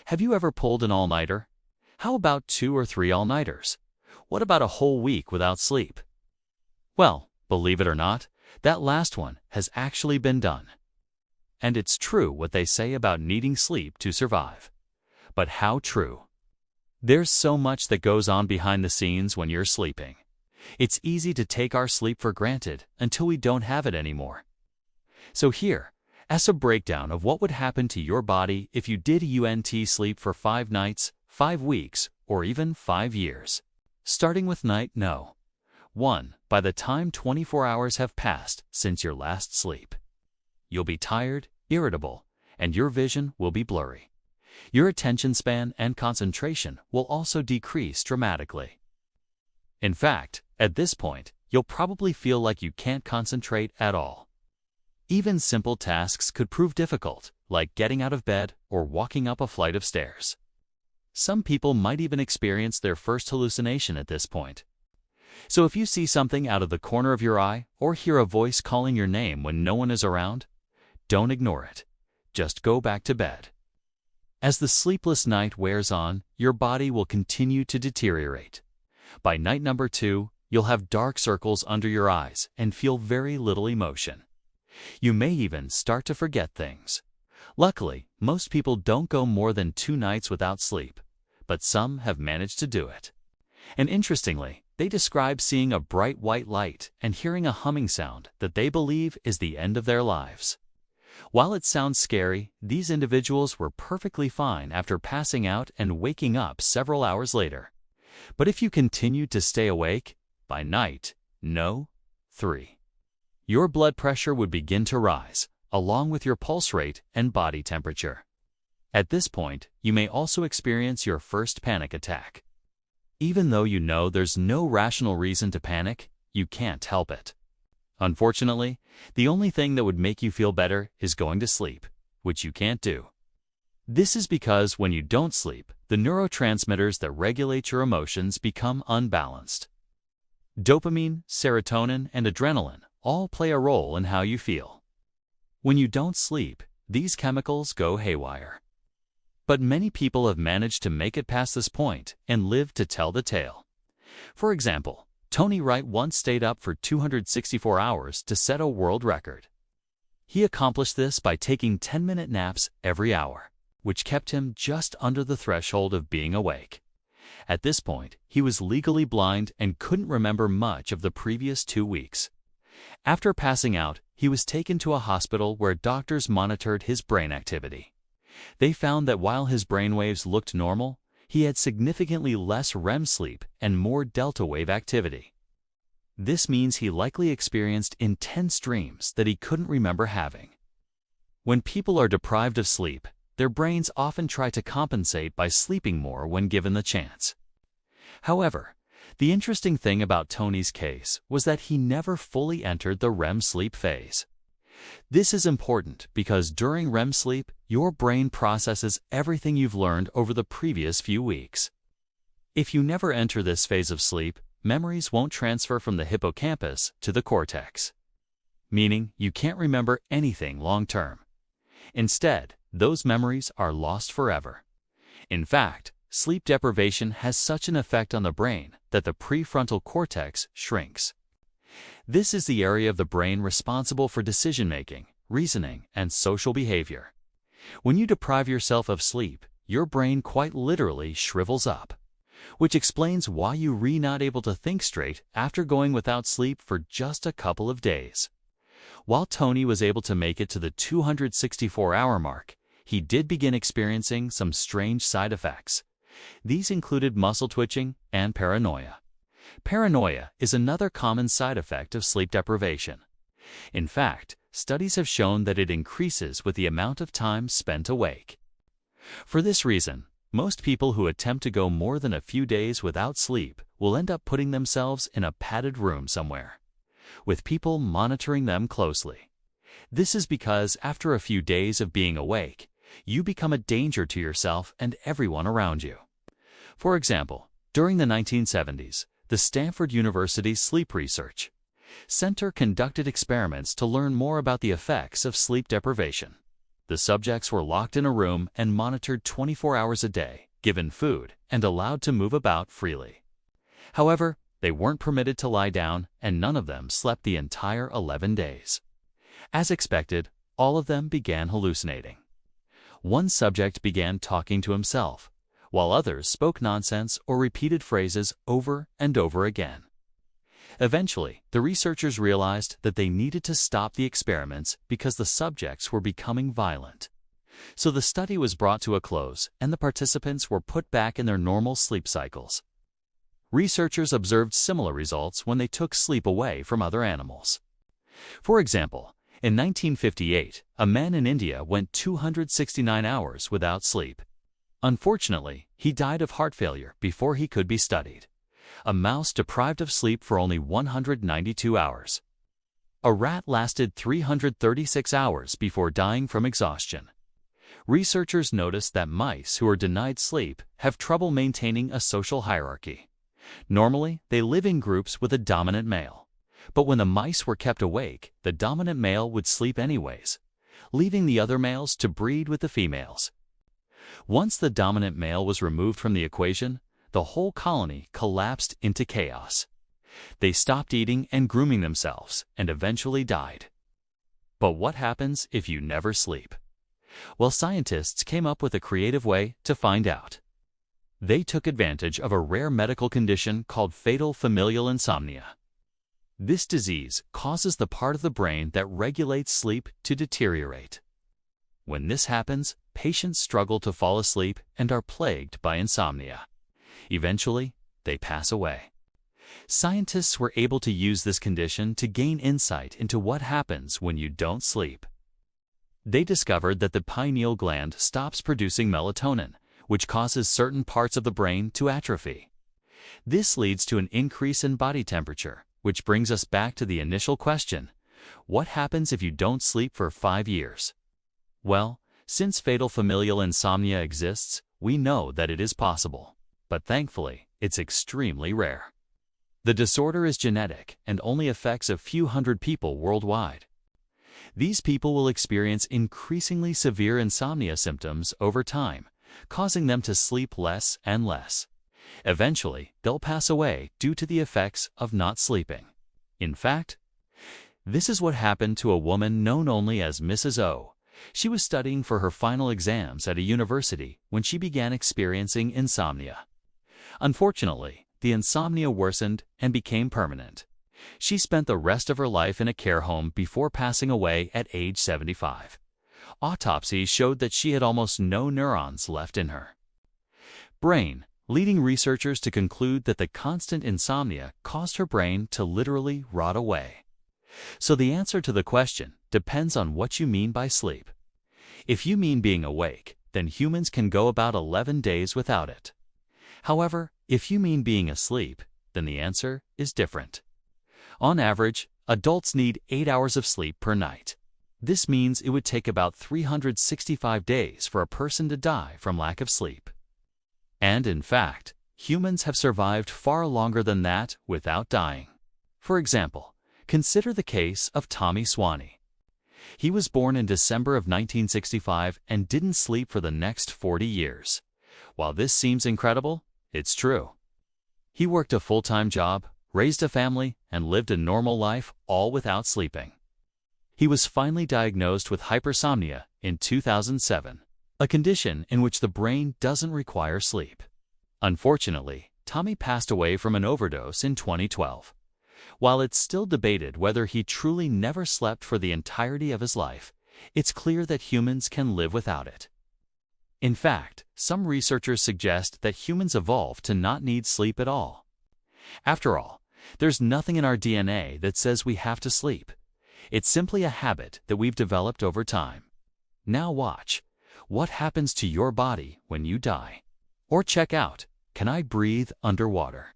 Have you ever pulled an all-nighter? How about 2 or 3 all-nighters? What about a whole week without sleep? Well, believe it or not, that last one has actually been done. And it's true what they say about needing sleep to survive. But how true? There's so much that goes on behind the scenes when you're sleeping. It's easy to take our sleep for granted until we don't have it anymore. So here, as a breakdown of what would happen to your body if you did UNT sleep for 5 nights, 5 weeks, or even 5 years. Starting with night no. 1. By the time 24 hours have passed since your last sleep, you'll be tired, irritable, and your vision will be blurry. Your attention span and concentration will also decrease dramatically. In fact, at this point, you'll probably feel like you can't concentrate at all. Even simple tasks could prove difficult, like getting out of bed or walking up a flight of stairs. Some people might even experience their first hallucination at this point. So if you see something out of the corner of your eye or hear a voice calling your name when no one is around, don't ignore it. Just go back to bed. As the sleepless night wears on, your body will continue to deteriorate. By night number 2, you'll have dark circles under your eyes and feel very little emotion. You may even start to forget things. Luckily, most people don't go more than 2 nights without sleep, but some have managed to do it. And interestingly, they describe seeing a bright white light and hearing a humming sound that they believe is the end of their lives. While it sounds scary, these individuals were perfectly fine after passing out and waking up several hours later. But if you continued to stay awake, by night, 3, your blood pressure would begin to rise, along with your pulse rate and body temperature. At this point, you may also experience your first panic attack. Even though you know there's no rational reason to panic, you can't help it. Unfortunately, the only thing that would make you feel better is going to sleep, which you can't do. This is because when you don't sleep, the neurotransmitters that regulate your emotions become unbalanced. Dopamine, serotonin, and adrenaline all play a role in how you feel. When you don't sleep, these chemicals go haywire. But many people have managed to make it past this point and live to tell the tale. For example, Tony Wright once stayed up for 264 hours to set a world record. He accomplished this by taking 10-minute naps every hour, which kept him just under the threshold of being awake. At this point, he was legally blind and couldn't remember much of the previous 2 weeks. After passing out, he was taken to a hospital where doctors monitored his brain activity. They found that while his brainwaves looked normal, he had significantly less REM sleep and more delta wave activity. This means he likely experienced intense dreams that he couldn't remember having. When people are deprived of sleep, their brains often try to compensate by sleeping more when given the chance. However, the interesting thing about Tony's case was that he never fully entered the REM sleep phase. This is important because during REM sleep, your brain processes everything you've learned over the previous few weeks. If you never enter this phase of sleep, memories won't transfer from the hippocampus to the cortex, meaning you can't remember anything long-term. Instead, those memories are lost forever. In fact, sleep deprivation has such an effect on the brain that the prefrontal cortex shrinks. This is the area of the brain responsible for decision-making, reasoning, and social behavior. When you deprive yourself of sleep, your brain quite literally shrivels up, which explains why you're not able to think straight after going without sleep for just a couple of days. While Tony was able to make it to the 264-hour mark, he did begin experiencing some strange side effects. These included muscle twitching and paranoia. Paranoia is another common side effect of sleep deprivation. In fact, studies have shown that it increases with the amount of time spent awake. For this reason, most people who attempt to go more than a few days without sleep will end up putting themselves in a padded room somewhere, with people monitoring them closely. This is because after a few days of being awake, you become a danger to yourself and everyone around you. For example, during the 1970s, the Stanford University Sleep Research Center conducted experiments to learn more about the effects of sleep deprivation. The subjects were locked in a room and monitored 24 hours a day, given food, and allowed to move about freely. However, they weren't permitted to lie down, and none of them slept the entire 11 days. As expected, all of them began hallucinating. One subject began talking to himself, while others spoke nonsense or repeated phrases over and over again. Eventually, the researchers realized that they needed to stop the experiments because the subjects were becoming violent. So the study was brought to a close, and the participants were put back in their normal sleep cycles. Researchers observed similar results when they took sleep away from other animals. For example, in 1958, a man in India went 269 hours without sleep. Unfortunately, he died of heart failure before he could be studied. A mouse deprived of sleep for only 192 hours. A rat lasted 336 hours before dying from exhaustion. Researchers noticed that mice who are denied sleep have trouble maintaining a social hierarchy. Normally, they live in groups with a dominant male. But when the mice were kept awake, the dominant male would sleep anyways, leaving the other males to breed with the females. Once the dominant male was removed from the equation, the whole colony collapsed into chaos. They stopped eating and grooming themselves and eventually died. But what happens if you never sleep? Well, scientists came up with a creative way to find out. They took advantage of a rare medical condition called fatal familial insomnia. This disease causes the part of the brain that regulates sleep to deteriorate. When this happens, patients struggle to fall asleep and are plagued by insomnia. Eventually, they pass away. Scientists were able to use this condition to gain insight into what happens when you don't sleep. They discovered that the pineal gland stops producing melatonin, which causes certain parts of the brain to atrophy. This leads to an increase in body temperature, which brings us back to the initial question: what happens if you don't sleep for 5 years? Well, since fatal familial insomnia exists, we know that it is possible. But thankfully, it's extremely rare. The disorder is genetic and only affects a few hundred people worldwide. These people will experience increasingly severe insomnia symptoms over time, causing them to sleep less and less. Eventually, they'll pass away due to the effects of not sleeping. In fact, this is what happened to a woman known only as Mrs. O. She was studying for her final exams at a university when she began experiencing insomnia. Unfortunately, the insomnia worsened and became permanent. She spent the rest of her life in a care home before passing away at age 75. Autopsies showed that she had almost no neurons left in her brain, leading researchers to conclude that the constant insomnia caused her brain to literally rot away. So the answer to the question depends on what you mean by sleep. If you mean being awake, then humans can go about 11 days without it. However, if you mean being asleep, then the answer is different. On average, adults need 8 hours of sleep per night. This means it would take about 365 days for a person to die from lack of sleep. And in fact, humans have survived far longer than that without dying. For example, consider the case of Tommy Swaney. He was born in December of 1965 and didn't sleep for the next 40 years. While this seems incredible, it's true. He worked a full-time job, raised a family, and lived a normal life, all without sleeping. He was finally diagnosed with hypersomnia in 2007, a condition in which the brain doesn't require sleep. Unfortunately, Tommy passed away from an overdose in 2012. While it's still debated whether he truly never slept for the entirety of his life, it's clear that humans can live without it. In fact, some researchers suggest that humans evolved to not need sleep at all. After all, there's nothing in our DNA that says we have to sleep. It's simply a habit that we've developed over time. Now watch. What happens to your body when you die? Or check out, can I breathe underwater?